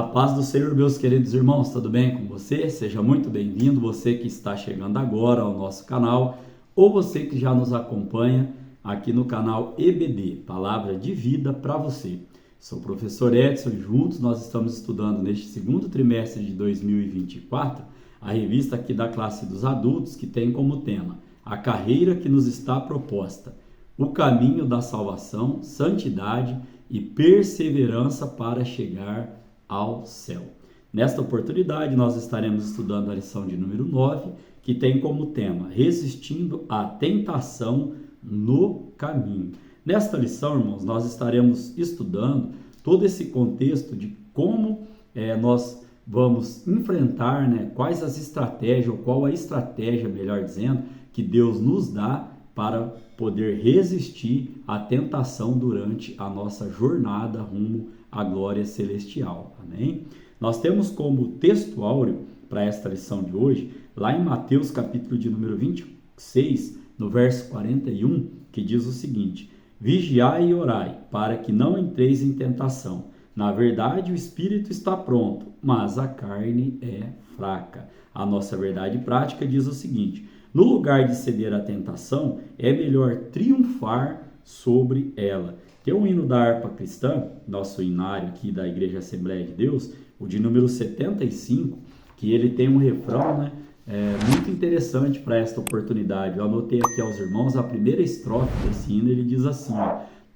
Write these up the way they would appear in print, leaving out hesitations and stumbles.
A paz do Senhor, meus queridos irmãos, tudo bem com você? Seja muito bem-vindo, você que está chegando agora ao nosso canal, ou você que já nos acompanha aqui no canal EBD, Palavra de Vida para você. Sou o professor Edson e juntos nós estamos estudando neste segundo trimestre de 2024 a revista aqui da classe dos adultos, que tem como tema a carreira que nos está proposta, o caminho da salvação, santidade e perseverança para chegar ao céu. Nesta oportunidade, nós estaremos estudando a lição de número 9, que tem como tema Resistindo à Tentação no Caminho. Nesta lição, irmãos, nós estaremos estudando todo esse contexto de como nós vamos enfrentar, quais as estratégias, ou qual a estratégia, melhor dizendo, que Deus nos dá para poder resistir à tentação durante a nossa jornada rumo à glória celestial. Amém? Nós temos como texto áureo para esta lição de hoje, lá em Mateus capítulo de número 26, no verso 41, que diz o seguinte: Vigiai e orai, para que não entreis em tentação. Na verdade, o espírito está pronto, mas a carne é fraca. A nossa verdade prática diz o seguinte: no lugar de ceder à tentação, é melhor triunfar sobre ela. Tem um hino da harpa cristã, nosso hinário aqui da Igreja Assembleia de Deus, o de número 75, que ele tem um refrão muito interessante para esta oportunidade. Eu anotei aqui aos irmãos a primeira estrofe desse hino, ele diz assim: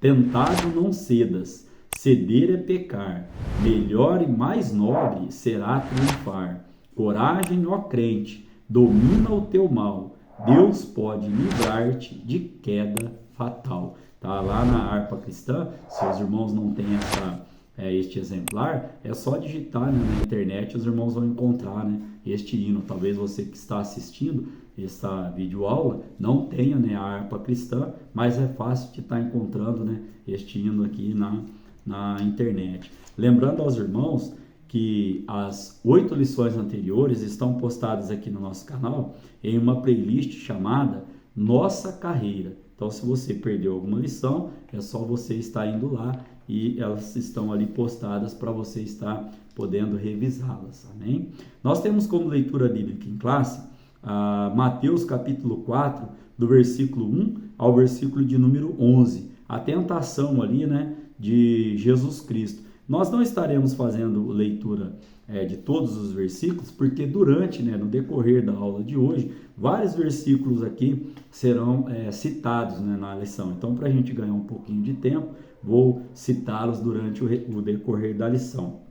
tentado não cedas, ceder é pecar, melhor e mais nobre será triunfar. Coragem, ó crente, domina o teu mal, Deus pode livrar-te de queda fatal. Tá lá na harpa cristã. Se os irmãos não têm este exemplar, é só digitar na internet, os irmãos vão encontrar este hino. Talvez você que está assistindo essa videoaula não tenha a harpa cristã, mas é fácil de estar encontrando este hino aqui na internet. Lembrando aos irmãos que as 8 lições anteriores estão postadas aqui no nosso canal em uma playlist chamada Nossa Carreira. Então, se você perdeu alguma lição, é só você estar indo lá e elas estão ali postadas para você estar podendo revisá-las. Amém? Nós temos como leitura bíblica em classe Mateus capítulo 4, do versículo 1 ao versículo de número 11. A tentação ali, de Jesus Cristo. Nós não estaremos fazendo leitura de todos os versículos, porque durante, no decorrer da aula de hoje, vários versículos aqui serão citados na lição. Então, para a gente ganhar um pouquinho de tempo, vou citá-los durante o decorrer da lição.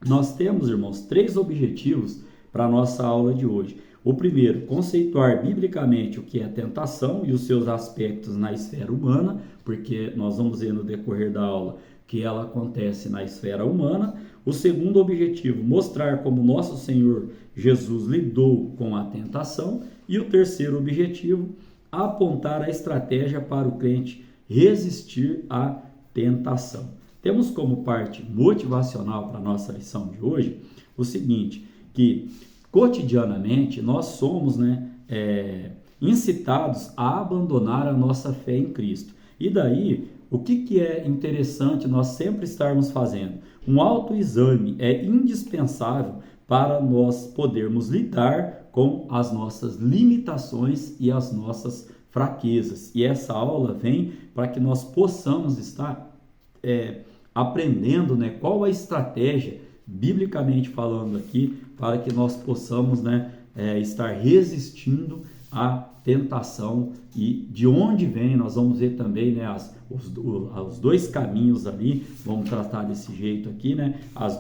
Nós temos, irmãos, 3 objetivos para a nossa aula de hoje. O primeiro, conceituar biblicamente o que é tentação e os seus aspectos na esfera humana, porque nós vamos ver no decorrer da aula que ela acontece na esfera humana. O segundo objetivo, mostrar como nosso Senhor Jesus lidou com a tentação. E o terceiro objetivo, apontar a estratégia para o crente resistir à tentação. Temos como parte motivacional para a nossa lição de hoje o seguinte, que cotidianamente nós somos incitados a abandonar a nossa fé em Cristo. E daí, o que é interessante nós sempre estarmos fazendo? Um autoexame é indispensável para nós podermos lidar com as nossas limitações e as nossas fraquezas. E essa aula vem para que nós possamos estar aprendendo qual a estratégia, biblicamente falando aqui, para que nós possamos estar resistindo à tentação. E de onde vem, nós vamos ver também os 2 caminhos ali, vamos tratar desse jeito aqui, as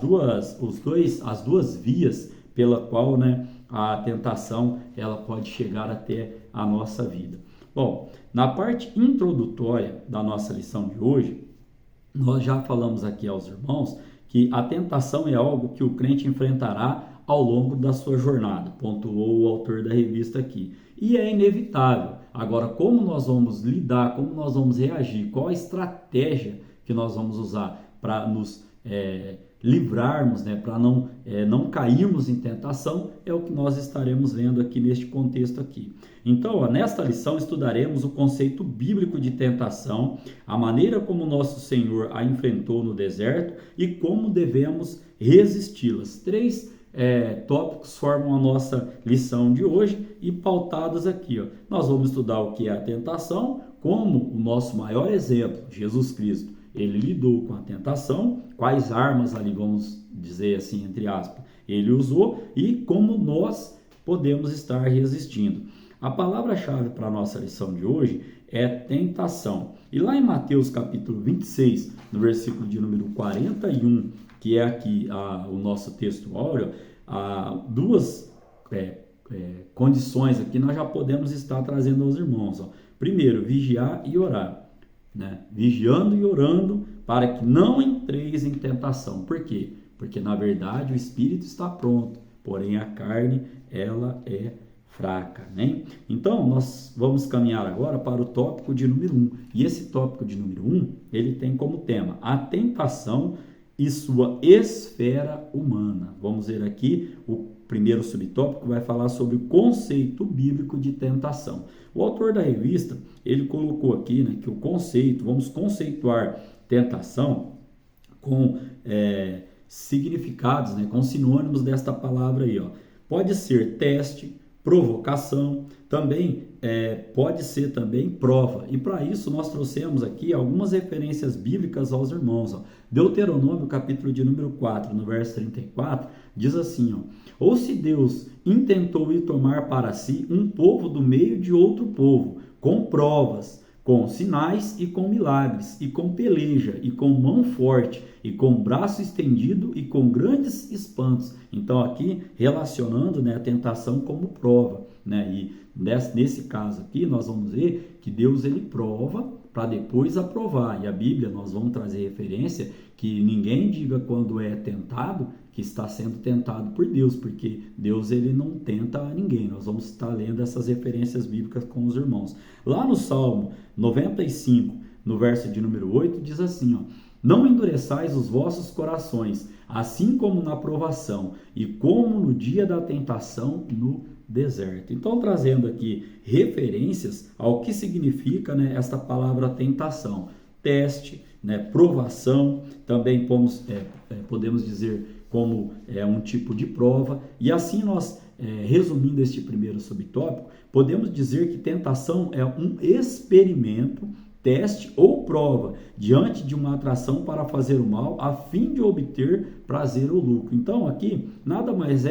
duas vias pela qual a tentação ela pode chegar até a nossa vida. Bom, na parte introdutória da nossa lição de hoje, nós já falamos aqui aos irmãos que a tentação é algo que o crente enfrentará ao longo da sua jornada, pontuou o autor da revista aqui. E é inevitável. Agora, como nós vamos lidar, como nós vamos reagir, qual a estratégia que nós vamos usar para nos livrarmos, né, para não cairmos em tentação, é o que nós estaremos vendo aqui neste contexto aqui. Então, nesta lição estudaremos o conceito bíblico de tentação, a maneira como nosso Senhor a enfrentou no deserto e como devemos resisti-las. 3 tópicos formam a nossa lição de hoje e pautados aqui, ó. Nós vamos estudar o que é a tentação, como o nosso maior exemplo, Jesus Cristo, ele lidou com a tentação, quais armas ali, vamos dizer assim, entre aspas, ele usou e como nós podemos estar resistindo. A palavra-chave para a nossa lição de hoje é tentação. E lá em Mateus capítulo 26, no versículo de número 41, que é aqui o nosso texto áureo, duas condições aqui nós já podemos estar trazendo aos irmãos. Ó. Primeiro, vigiar e orar. Né? Vigiando e orando para que não entreis em tentação. Por quê? Porque na verdade o espírito está pronto, porém a carne ela é fraca, né? Então nós vamos caminhar agora para o tópico de número 1. E esse tópico de número 1, ele tem como tema a tentação e sua esfera humana. Vamos ver aqui o primeiro subtópico, vai falar sobre o conceito bíblico de tentação. O autor da revista, ele colocou aqui, né, que o conceito, vamos conceituar tentação com significados, né, com sinônimos desta palavra aí, ó. Pode ser teste, provocação, também pode ser também prova. E para isso nós trouxemos aqui algumas referências bíblicas aos irmãos. Ó. Deuteronômio, capítulo de número 4, no verso 34, diz assim, ó, ou se Deus intentou ir tomar para si um povo do meio de outro povo, com provas, com sinais e com milagres, e com peleja, e com mão forte, e com braço estendido, e com grandes espantos. Então aqui relacionando, né, a tentação como prova, né? E nesse caso aqui nós vamos ver que Deus ele prova para depois aprovar. E a Bíblia nós vamos trazer referência que ninguém diga quando é tentado que está sendo tentado por Deus, porque Deus ele não tenta a ninguém. Nós vamos estar lendo essas referências bíblicas com os irmãos. Lá no Salmo 95, no verso de número 8, diz assim, ó, não endureçais os vossos corações, assim como na provação, e como no dia da tentação no deserto. Então, trazendo aqui referências ao que significa, né, esta palavra tentação. Teste, né, provação, também podemos dizer como um tipo de prova. E assim nós, resumindo este primeiro subtópico, podemos dizer que tentação é um experimento, teste ou prova diante de uma atração para fazer o mal a fim de obter prazer ou lucro. Então aqui nada mais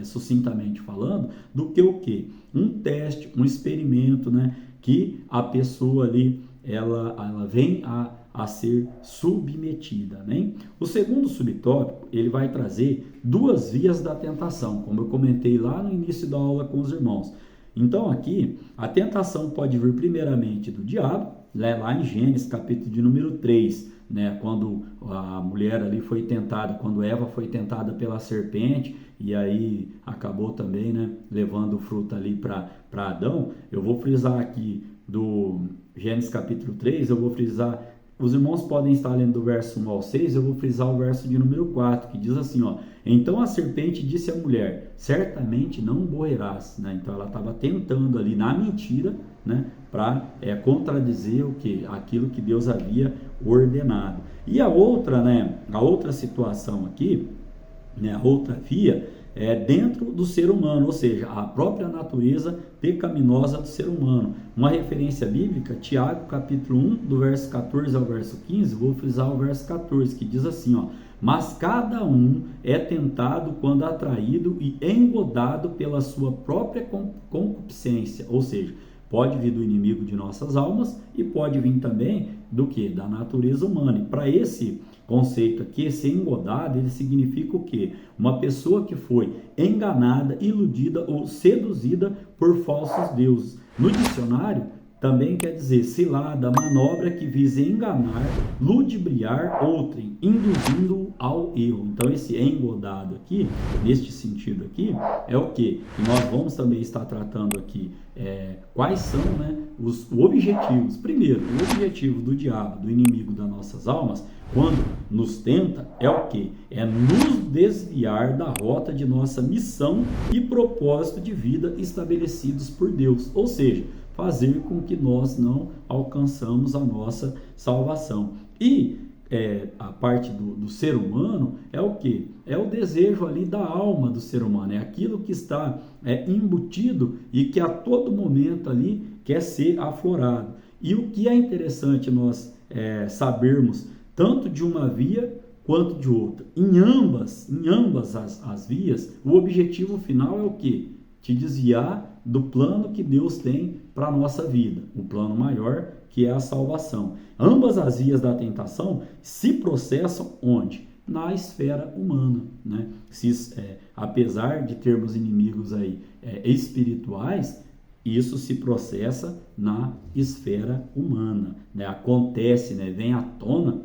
sucintamente falando, do que o quê? Um teste, um experimento, né, que a pessoa ali ela vem a ser submetida, né? O segundo subtópico, ele vai trazer duas vias da tentação, como eu comentei lá no início da aula com os irmãos. Então aqui, a tentação pode vir primeiramente do diabo, né, lá em Gênesis, capítulo de número 3, né, quando a mulher ali foi tentada, quando Eva foi tentada pela serpente, e aí acabou também, né, levando o fruto ali para Adão. Eu vou frisar aqui do Gênesis capítulo 3, eu vou frisar, os irmãos podem estar lendo do verso 1 ao 6, eu vou frisar o verso de número 4, que diz assim, ó, então a serpente disse à mulher, certamente não morrerás, né? Então ela estava tentando ali na mentira, né, para contradizer aquilo que Deus havia ordenado. E a outra situação aqui, né, a outra via, dentro do ser humano, ou seja, a própria natureza pecaminosa do ser humano. Uma referência bíblica, Tiago capítulo 1, do verso 14 ao verso 15, vou frisar o verso 14, que diz assim, ó, mas cada um é tentado quando atraído e engodado pela sua própria concupiscência, ou seja, pode vir do inimigo de nossas almas e pode vir também do que? Da natureza humana. E para esse conceito aqui, ser engodado, ele significa o quê? Uma pessoa que foi enganada, iludida ou seduzida por falsos deuses. No dicionário, também quer dizer cilada, manobra que visa enganar, ludibriar outrem, induzindo-o ao erro. Então esse engodado aqui, neste sentido aqui, é o que nós vamos também estar tratando aqui. Quais são, né, os objetivos. Primeiro, o objetivo do diabo, do inimigo das nossas almas, quando nos tenta, é o que? É nos desviar da rota de nossa missão e propósito de vida estabelecidos por Deus. Ou seja, fazer com que nós não alcançamos a nossa salvação. E a parte do ser humano é o que? É o desejo ali da alma do ser humano, é aquilo que está embutido e que a todo momento ali quer ser aflorado. E o que é interessante nós sabermos, tanto de uma via quanto de outra, em ambas as vias, o objetivo final é o que? Te desviar do plano que Deus tem para a nossa vida, o plano maior, que é a salvação. Ambas as vias da tentação se processam onde? Na esfera humana, né? Apesar de termos inimigos aí espirituais, isso se processa na esfera humana, né? Acontece, né? Vem à tona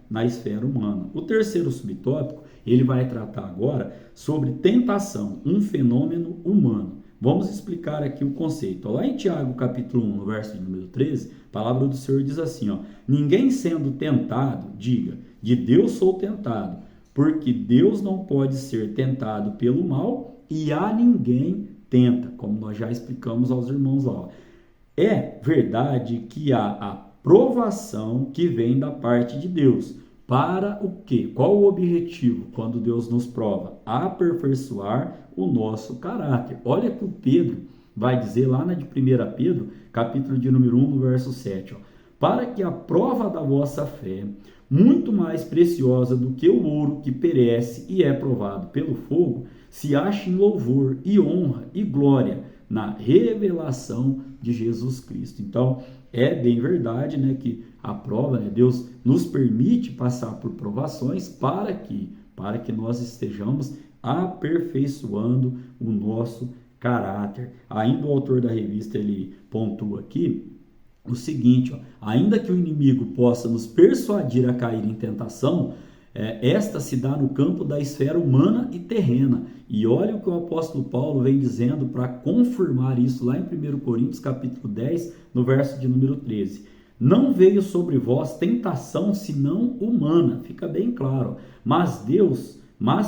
na esfera humana. O terceiro subtópico, ele vai tratar agora sobre tentação, um fenômeno humano. Vamos explicar aqui o conceito. Lá em Tiago, capítulo 1, no verso de número 13, a palavra do Senhor diz assim, ninguém sendo tentado, diga, de Deus sou tentado, porque Deus não pode ser tentado pelo mal e a ninguém tenta, como nós já explicamos aos irmãos lá. É verdade que há a provação que vem da parte de Deus. Para o quê? Qual o objetivo quando Deus nos prova? Aperfeiçoar o nosso caráter. Olha que o Pedro vai dizer lá de 1 Pedro, capítulo de número 1, no verso 7. Para que a prova da vossa fé, muito mais preciosa do que o ouro que perece e é provado pelo fogo, se ache em louvor e honra e glória na revelação de Jesus Cristo. Então, é bem verdade, né, que a prova, né, Deus nos permite passar por provações para que nós estejamos aperfeiçoando o nosso caráter. Ainda o autor da revista, ele pontua aqui o seguinte, ainda que o inimigo possa nos persuadir a cair em tentação, esta se dá no campo da esfera humana e terrena. E olha o que o apóstolo Paulo vem dizendo para confirmar isso lá em 1 Coríntios capítulo 10, no verso de número 13. Não veio sobre vós tentação senão humana, fica bem claro, mas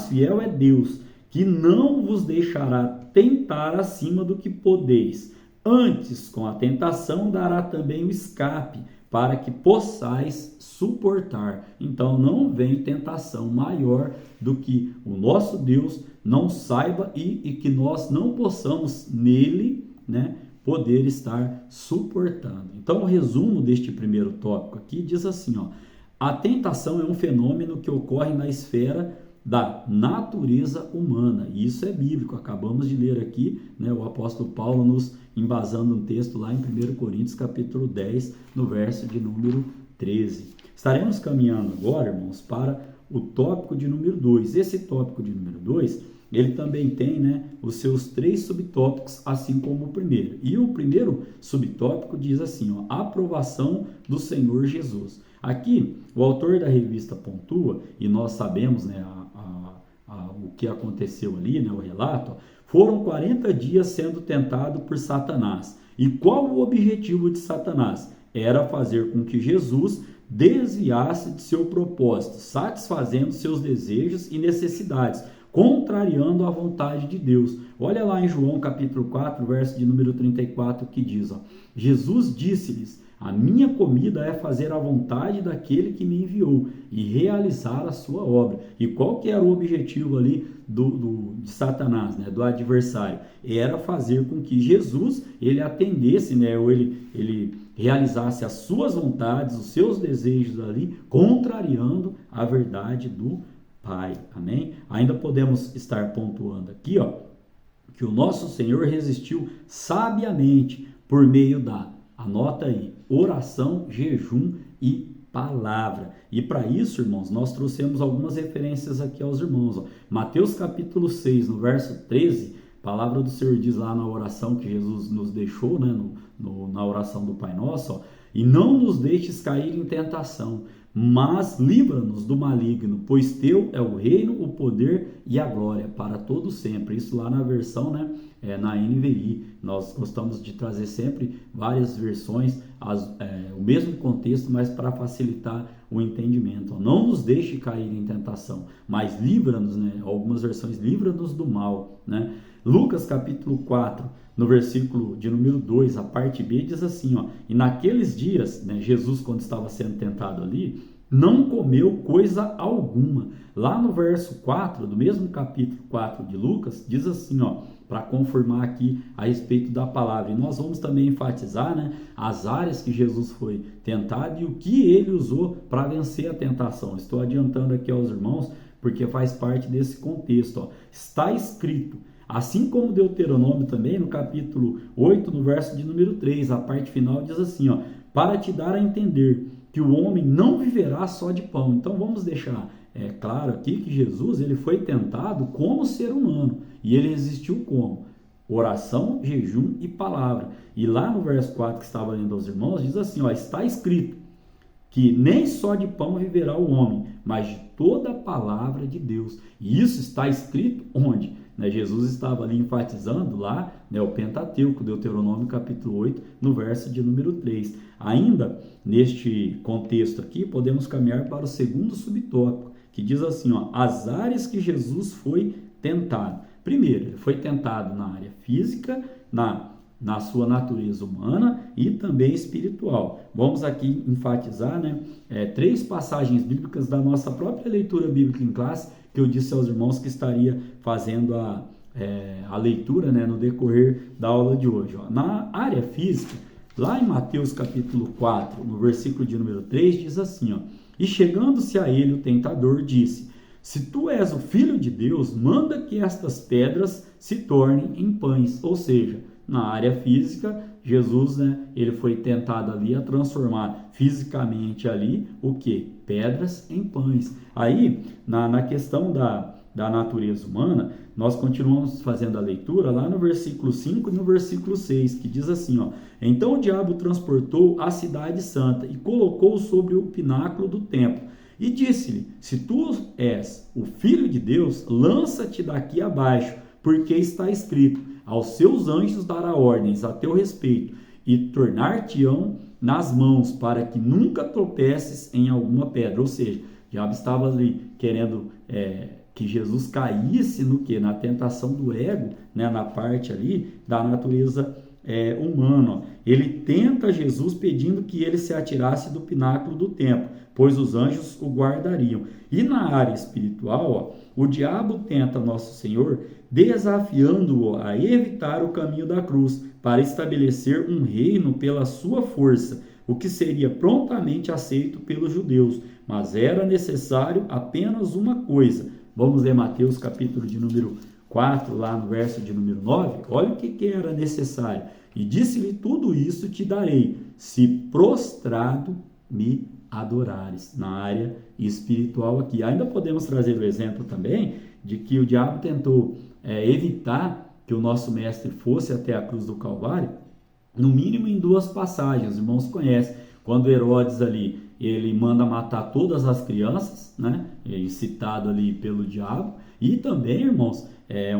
fiel é Deus, que não vos deixará tentar acima do que podeis. Antes, com a tentação, dará também o escape, para que possais suportar. Então, não vem tentação maior do que o nosso Deus não saiba e que nós não possamos nele, né, poder estar suportando. Então, o resumo deste primeiro tópico aqui diz assim, a tentação é um fenômeno que ocorre na esfera da natureza humana. E isso é bíblico. Acabamos de ler aqui, né, o apóstolo Paulo nos embasando um texto lá em 1 Coríntios, capítulo 10, no verso de número 13. Estaremos caminhando agora, irmãos, para o tópico de número 2. Esse tópico de número 2, ele também tem, né, os seus 3 subtópicos, assim como o primeiro. E o primeiro subtópico diz assim, a aprovação do Senhor Jesus. Aqui, o autor da revista pontua, e nós sabemos, né, o que aconteceu ali, né, o relato, foram 40 dias sendo tentado por Satanás. E qual o objetivo de Satanás? Era fazer com que Jesus desviasse de seu propósito, satisfazendo seus desejos e necessidades, contrariando a vontade de Deus. Olha lá em João capítulo 4, verso de número 34, que diz, Jesus disse-lhes, a minha comida é fazer a vontade daquele que me enviou e realizar a sua obra. E qual que era o objetivo ali de Satanás, né, do adversário? Era fazer com que Jesus, ele atendesse, né, ou ele realizasse as suas vontades, os seus desejos ali, contrariando a verdade do Pai. Amém? Ainda podemos estar pontuando aqui, que o nosso Senhor resistiu sabiamente por meio anota aí, oração, jejum e palavra. E para isso, irmãos, nós trouxemos algumas referências aqui aos irmãos. Mateus capítulo 6, no verso 13, a palavra do Senhor diz lá na oração que Jesus nos deixou, né, na oração do Pai Nosso, ó, e não nos deixes cair em tentação, mas livra-nos do maligno, pois teu é o reino, o poder e a glória para todo sempre. Isso lá na versão, né, na NVI. Nós gostamos de trazer sempre várias versões, o mesmo contexto, mas para facilitar o entendimento. Não nos deixe cair em tentação, mas livra-nos, né? Algumas versões, livra-nos do mal, né? Lucas capítulo 4, no versículo de número 2, a parte B, diz assim, ó, e naqueles dias, né, Jesus, quando estava sendo tentado ali, não comeu coisa alguma. Lá no verso 4, do mesmo capítulo 4 de Lucas, diz assim, ó, para confirmar aqui a respeito da palavra. E nós vamos também enfatizar, né, as áreas que Jesus foi tentado e o que ele usou para vencer a tentação. Estou adiantando aqui aos irmãos, porque faz parte desse contexto. Ó. Está escrito, assim como Deuteronômio também, no capítulo 8, no verso de número 3, a parte final diz assim, ó, para te dar a entender que o homem não viverá só de pão. Então vamos deixar claro aqui que Jesus ele foi tentado como ser humano e ele resistiu como? Oração, jejum e palavra. E lá no verso 4 que estava lendo aos irmãos, diz assim, ó, está escrito que nem só de pão viverá o homem, mas de toda a palavra de Deus. E isso está escrito onde? Né, Jesus estava ali enfatizando lá, né, o Pentateuco, Deuteronômio capítulo 8, no verso de número 3. Ainda neste contexto aqui, podemos caminhar para o segundo subtópico, que diz assim, ó, as áreas que Jesus foi tentado. Primeiro, ele foi tentado na área física, na sua natureza humana e também espiritual. Vamos aqui enfatizar, né, 3 passagens bíblicas da nossa própria leitura bíblica em classe, que eu disse aos irmãos que estaria fazendo a leitura, né, no decorrer da aula de hoje. Ó. Na área física, lá em Mateus capítulo 4, no versículo de número 3, diz assim, ó, e chegando-se a ele o tentador disse, se tu és o Filho de Deus, manda que estas pedras se tornem em pães. Ou seja, na área física, Jesus, né, ele foi tentado ali a transformar fisicamente ali o que? Pedras em pães. Aí, na questão da natureza humana, nós continuamos fazendo a leitura lá no versículo 5 e no versículo 6, que diz assim, ó, então o diabo transportou a cidade santa e colocou-o sobre o pináculo do templo e disse-lhe, se tu és o Filho de Deus, lança-te daqui abaixo, porque está escrito, aos seus anjos dará ordens a teu respeito e tornar-te-ão nas mãos para que nunca tropeces em alguma pedra. Ou seja, o diabo estava ali querendo que Jesus caísse no que? Na tentação do ego, né? Na parte ali da natureza humana. Ó. Ele tenta Jesus pedindo que ele se atirasse do pináculo do templo, pois os anjos o guardariam. E na área espiritual, ó, o diabo tenta nosso Senhor desafiando-o a evitar o caminho da cruz para estabelecer um reino pela sua força, o que seria prontamente aceito pelos judeus, mas era necessário apenas uma coisa. Vamos ler Mateus capítulo de número 4, lá no verso de número 9, olha o que era necessário. E disse-lhe, tudo isso te darei, se prostrado me adorares. Na área espiritual aqui. Ainda podemos trazer o exemplo também de que o diabo tentou evitar que o nosso mestre fosse até a cruz do Calvário, no mínimo em 2 passagens, os irmãos conhecem, quando Herodes ali, ele manda matar todas as crianças, né, incitado ali pelo diabo, e também, irmãos,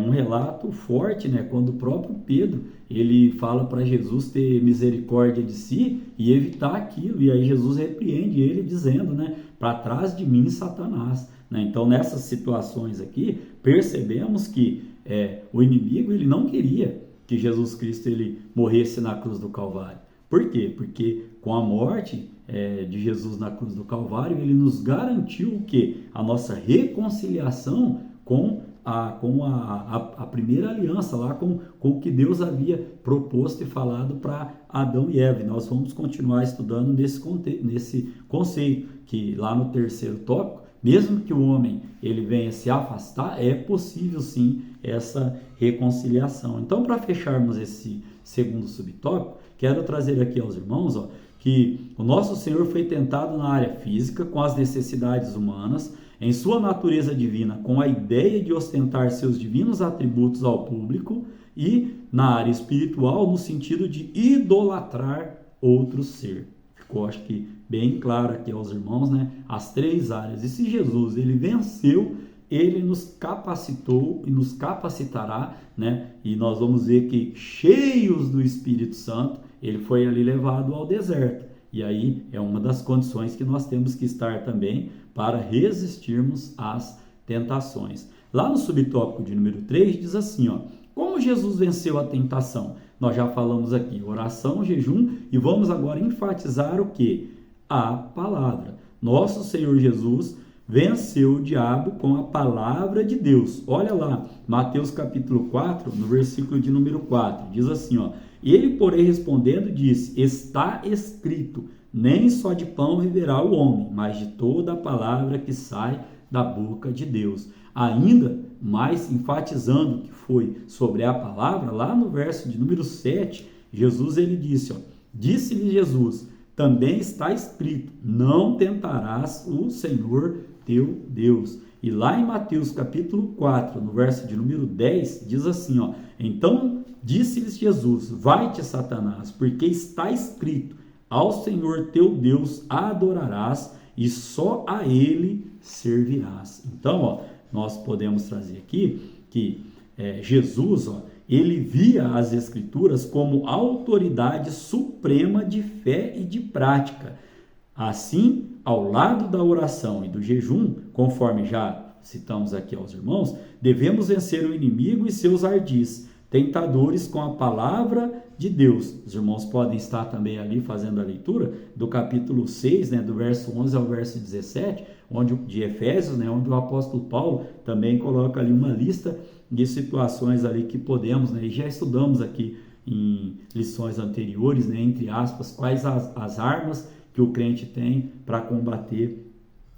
um relato forte, né, quando o próprio Pedro, ele fala para Jesus ter misericórdia de si e evitar aquilo, e aí Jesus repreende ele dizendo, né, para trás de mim, Satanás. Né? Então, nessas situações aqui, percebemos que o inimigo ele não queria que Jesus Cristo ele morresse na cruz do Calvário. Por quê? Porque com a morte de Jesus na cruz do Calvário, ele nos garantiu o quê? A nossa reconciliação com a primeira aliança, lá com o que Deus havia proposto e falado para Adão e Eva. E nós vamos continuar estudando nesse conceito, que lá no terceiro tópico, mesmo que o homem ele venha se afastar, é possível sim essa reconciliação. Então, para fecharmos esse segundo subtópico, quero trazer aqui aos irmãos, ó, que o nosso Senhor foi tentado na área física, com as necessidades humanas, em sua natureza divina, com a ideia de ostentar seus divinos atributos ao público, e na área espiritual, no sentido de idolatrar outro ser. Ficou, acho que, bem claro aqui aos irmãos, né? As três áreas. E se Jesus, ele venceu, ele nos capacitou e nos capacitará, né? E nós vamos ver que, cheios do Espírito Santo, ele foi ali levado ao deserto. E aí é uma das condições que nós temos que estar também para resistirmos às tentações. Lá no subtópico de número 3 diz assim, ó: como Jesus venceu a tentação? Nós já falamos aqui, oração, jejum, e vamos agora enfatizar o que? A palavra. Nosso Senhor Jesus venceu o diabo com a palavra de Deus. Olha lá, Mateus capítulo 4, no versículo de número 4, diz assim, ó: ele, porém, respondendo, disse: está escrito, nem só de pão viverá o homem, mas de toda a palavra que sai da boca de Deus. Ainda mais enfatizando que foi sobre a palavra, lá no verso de número 7, Jesus, ele disse, ó: disse-lhe Jesus, também está escrito, não tentarás o Senhor teu Deus. E lá em Mateus capítulo 4, no verso de número 10, diz assim, ó: então disse-lhes Jesus, vai-te, Satanás, porque está escrito, ao Senhor teu Deus adorarás e só a ele servirás. Então, ó, nós podemos trazer aqui que Jesus, ó, ele via as Escrituras como autoridade suprema de fé e de prática. Assim, ao lado da oração e do jejum, conforme já citamos aqui aos irmãos, devemos vencer o inimigo e seus ardis, tentadores, com a palavra de Deus. Os irmãos podem estar também ali fazendo a leitura do capítulo 6, né, do verso 11 ao verso 17, de Efésios, né, onde o apóstolo Paulo também coloca ali uma lista de situações ali que podemos, né, e já estudamos aqui em lições anteriores, né, entre aspas, quais as armas que o crente tem para combater,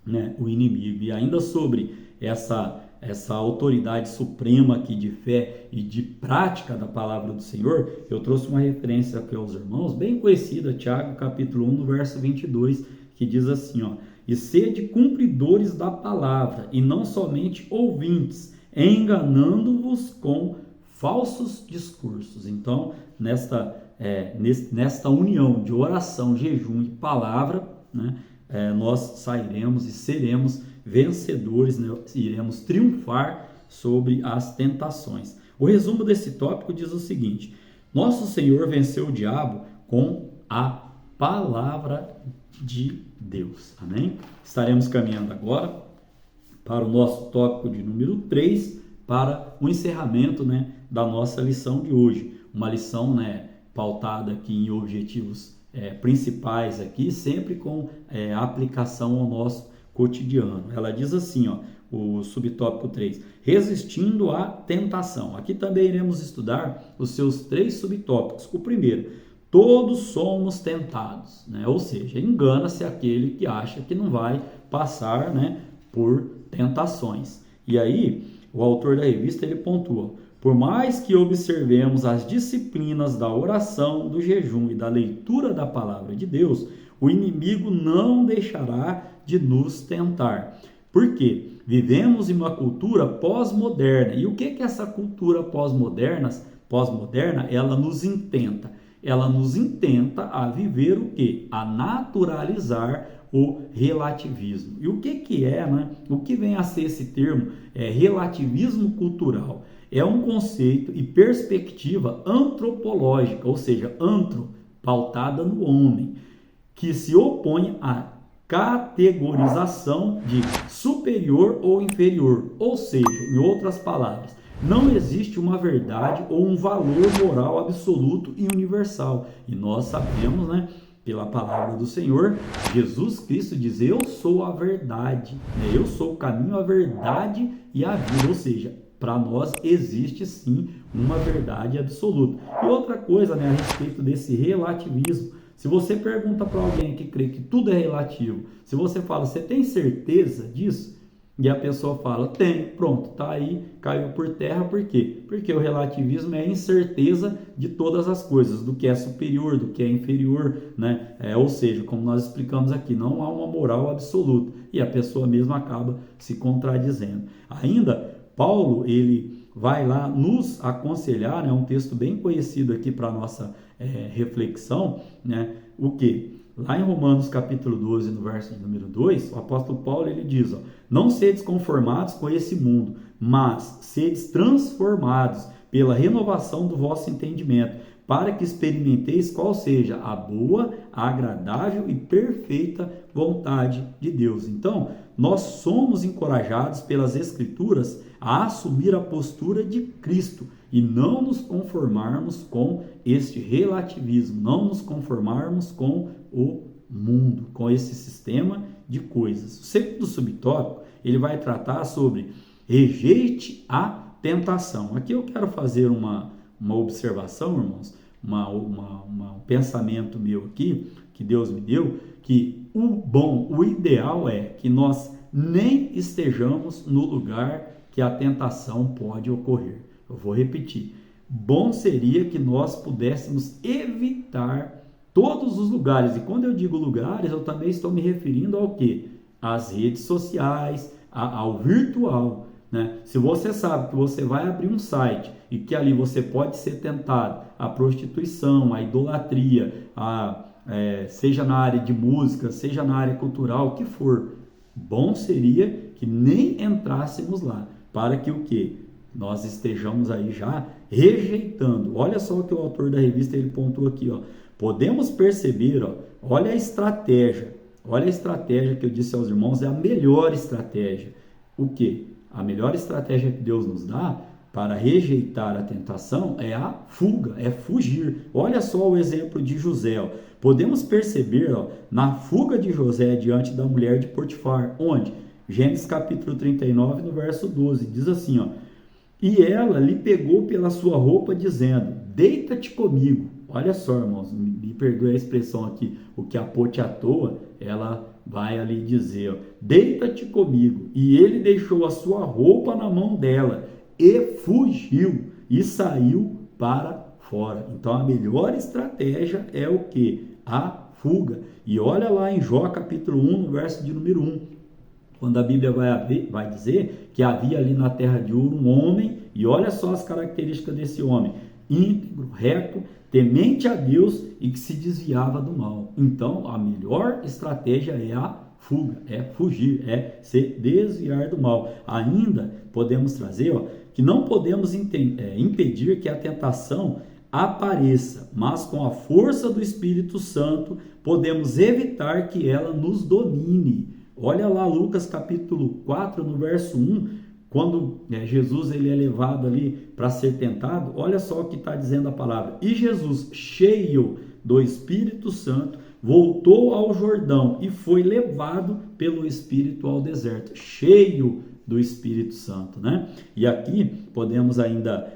né, o inimigo. E ainda sobre essa autoridade suprema aqui de fé e de prática da palavra do Senhor, eu trouxe uma referência aqui aos irmãos, bem conhecida, Tiago capítulo 1, no verso 22, que diz assim, ó: e sede cumpridores da palavra, e não somente ouvintes, enganando-vos com falsos discursos. Então, nesta união de oração, jejum e palavra, né, nós sairemos e seremos vencedores, né? Iremos triunfar sobre as tentações. O resumo desse tópico diz o seguinte: nosso Senhor venceu o diabo com a palavra de Deus. Amém? Estaremos caminhando agora para o nosso tópico de número 3, para o encerramento, né, da nossa lição de hoje. Uma lição, né, pautada aqui em objetivos principais aqui, sempre com aplicação ao nosso cotidiano. Ela diz assim, ó, o subtópico 3, resistindo à tentação. Aqui também iremos estudar os seus 3 subtópicos. O primeiro, todos somos tentados, né? Ou seja, engana-se aquele que acha que não vai passar, né, por tentações. E aí, o autor da revista, ele pontua: por mais que observemos as disciplinas da oração, do jejum e da leitura da palavra de Deus, o inimigo não deixará de nos tentar. Por quê? Vivemos em uma cultura pós-moderna. E o que é essa cultura pós-moderna? Ela nos intenta. Ela nos intenta a viver o quê? A naturalizar o relativismo. E o que é, né? O que vem a ser esse termo? Relativismo cultural. É um conceito e perspectiva antropológica, ou seja, pautada no homem, que se opõe à categorização de superior ou inferior. Ou seja, em outras palavras, não existe uma verdade ou um valor moral absoluto e universal. E nós sabemos, né, pela palavra do Senhor, Jesus Cristo diz: eu sou a verdade, né? Eu sou o caminho, a verdade e a vida. Ou seja, para nós existe sim uma verdade absoluta. E outra coisa, né, a respeito desse relativismo: se você pergunta para alguém que crê que tudo é relativo, se você fala, você tem certeza disso? E a pessoa fala, tem, pronto, tá aí, caiu por terra, por quê? Porque o relativismo é a incerteza de todas as coisas, do que é superior, do que é inferior, né? Ou seja, como nós explicamos aqui, não há uma moral absoluta, e a pessoa mesma acaba se contradizendo. Ainda, Paulo, ele vai lá nos aconselhar, né? Um texto bem conhecido aqui para a nossa reflexão, né? O quê? Lá em Romanos capítulo 12, no verso de número 2, o apóstolo Paulo ele diz, ó, não sedes conformados com esse mundo, mas sedes transformados pela renovação do vosso entendimento, para que experimenteis qual seja a boa, agradável e perfeita vontade de Deus. Então, nós somos encorajados pelas Escrituras a assumir a postura de Cristo e não nos conformarmos com este relativismo, não nos conformarmos com o mundo, com esse sistema de coisas. O segundo subtópico, ele vai tratar sobre rejeite a tentação. Aqui eu quero fazer uma observação, irmãos, um pensamento meu aqui, que Deus me deu, que o ideal é que nós nem estejamos no lugar que a tentação pode ocorrer. Eu vou repetir. Bom seria que nós pudéssemos evitar todos os lugares. E quando eu digo lugares, eu também estou me referindo ao quê? Às redes sociais, ao virtual. Né? Se você sabe que você vai abrir um site e que ali você pode ser tentado à prostituição, à idolatria, seja na área de música, seja na área cultural, o que for, bom seria que nem entrássemos lá, para que o quê? Nós estejamos aí já rejeitando. Olha só o que o autor da revista ele pontuou aqui, ó. Podemos perceber, ó, olha a estratégia que eu disse aos irmãos, é a melhor estratégia. O quê? A melhor estratégia que Deus nos dá para rejeitar a tentação é a fuga, é fugir. Olha só o exemplo de José. Ó. Podemos perceber na fuga de José diante da mulher de Potifar, onde? Gênesis capítulo 39, no verso 12, diz assim, ó, e ela lhe pegou pela sua roupa, dizendo, deita-te comigo. Olha só, irmãos, me perdoe a expressão aqui, o que a pote à toa, ela vai ali dizer, ó, deita-te comigo. E ele deixou a sua roupa na mão dela e fugiu e saiu para fora. Então a melhor estratégia é o que? A fuga. E olha lá em Jó capítulo 1, no verso de número 1. Quando a Bíblia vai dizer que havia ali na terra de Ur um homem, e olha só as características desse homem, íntegro, reto, temente a Deus e que se desviava do mal. Então, a melhor estratégia é a fuga, é fugir, é se desviar do mal. Ainda podemos trazer que não podemos impedir que a tentação apareça, mas com a força do Espírito Santo podemos evitar que ela nos domine. Olha lá Lucas capítulo 4, no verso 1, quando Jesus ele é levado ali para ser tentado, olha só o que está dizendo a palavra. E Jesus, cheio do Espírito Santo, voltou ao Jordão e foi levado pelo Espírito ao deserto, cheio do Espírito Santo, né? E aqui podemos ainda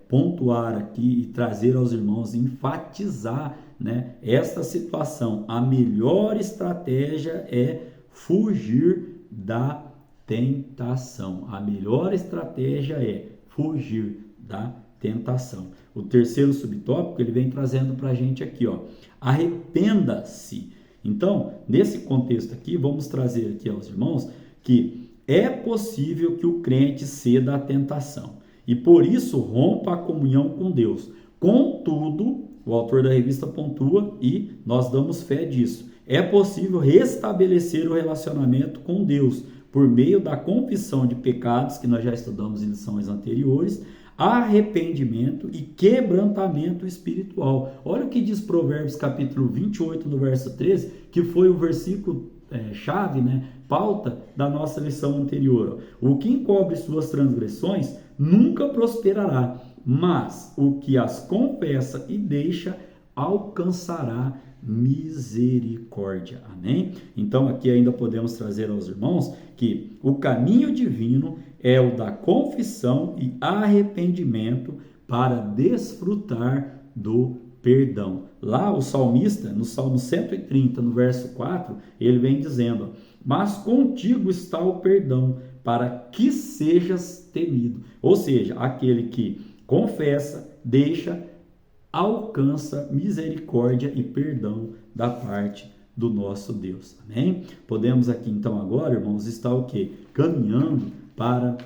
pontuar aqui e trazer aos irmãos, enfatizar, né, esta situação. A melhor estratégia é fugir da tentação. A melhor estratégia é fugir da tentação. O terceiro subtópico, ele vem trazendo para a gente aqui, ó, arrependa-se. Então, nesse contexto aqui, vamos trazer aqui aos irmãos que é possível que o crente ceda à tentação e por isso rompa a comunhão com Deus. Contudo, o autor da revista pontua e nós damos fé disso. É possível restabelecer o relacionamento com Deus por meio da confissão de pecados, que nós já estudamos em lições anteriores, arrependimento e quebrantamento espiritual. Olha o que diz Provérbios capítulo 28, no verso 13, que foi o versículo chave, né, pauta da nossa lição anterior. O que encobre suas transgressões nunca prosperará, mas o que as confessa e deixa alcançará misericórdia. Amém? Então aqui ainda podemos trazer aos irmãos que o caminho divino é o da confissão e arrependimento para desfrutar do perdão. Lá o salmista, no Salmo 130, no verso 4, ele vem dizendo, mas contigo está o perdão, para que sejas temido. Ou seja, aquele que confessa, deixa, alcança misericórdia e perdão da parte do nosso Deus. Amém? Podemos aqui então agora, irmãos, estar o quê? Caminhando para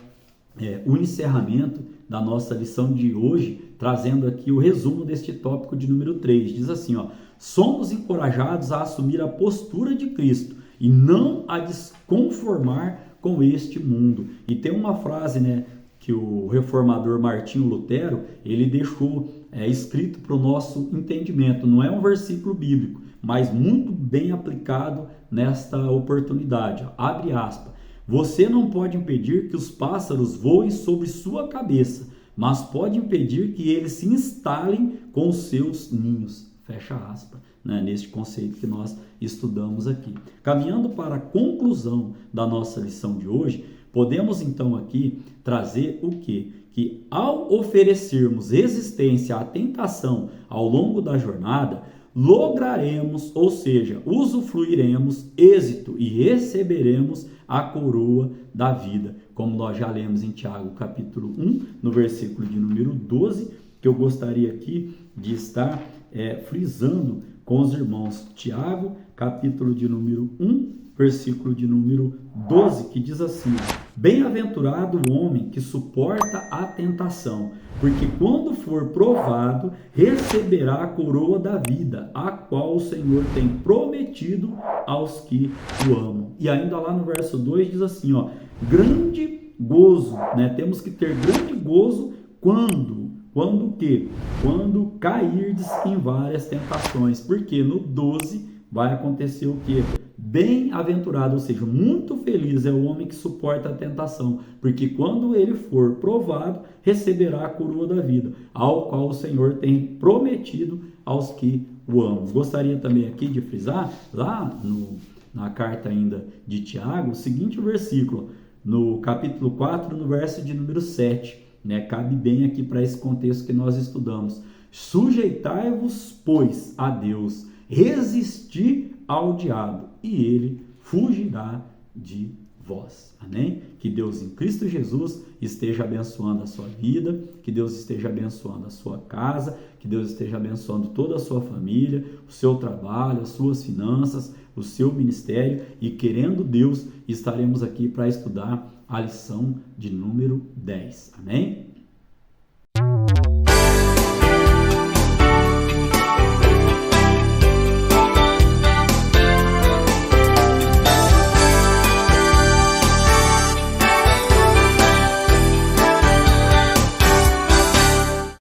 o encerramento da nossa lição de hoje, trazendo aqui o resumo deste tópico de número 3. Diz assim, ó: somos encorajados a assumir a postura de Cristo e não a desconformar com este mundo. E tem uma frase, que o reformador Martinho Lutero, ele deixou escrito para o nosso entendimento. Não é um versículo bíblico, mas muito bem aplicado nesta oportunidade. Ó. Abre aspas. Você não pode impedir que os pássaros voem sobre sua cabeça, mas pode impedir que eles se instalem com os seus ninhos. Fecha aspas, neste conceito que nós estudamos aqui. Caminhando para a conclusão da nossa lição de hoje, podemos então aqui trazer o quê? Que ao oferecermos resistência à tentação ao longo da jornada, lograremos, ou seja, usufruiremos êxito e receberemos a coroa da vida, como nós já lemos em Tiago capítulo 1, no versículo de número 12, que eu gostaria aqui de estar frisando com os irmãos. Tiago capítulo de número 1, versículo de número 12, que diz assim: bem-aventurado o homem que suporta a tentação, porque quando for provado, receberá a coroa da vida, a qual o Senhor tem prometido aos que o amam. E ainda lá no verso 2 diz assim, ó: grande gozo, temos que ter grande gozo quando o quê? Quando cairdes em várias tentações, porque no 12 vai acontecer o quê? Bem-aventurado, ou seja, muito feliz é o homem que suporta a tentação, porque quando ele for provado, receberá a coroa da vida, ao qual o Senhor tem prometido aos que o amam. Gostaria também aqui de frisar, lá na carta ainda de Tiago, o seguinte versículo, no capítulo 4, no verso de número 7, cabe bem aqui para esse contexto que nós estudamos. Sujeitai-vos, pois, a Deus, resisti ao diabo, e ele fugirá de vós. Amém? Que Deus em Cristo Jesus esteja abençoando a sua vida, que Deus esteja abençoando a sua casa, que Deus esteja abençoando toda a sua família, o seu trabalho, as suas finanças, o seu ministério, e querendo Deus, estaremos aqui para estudar a lição de número 10. Amém?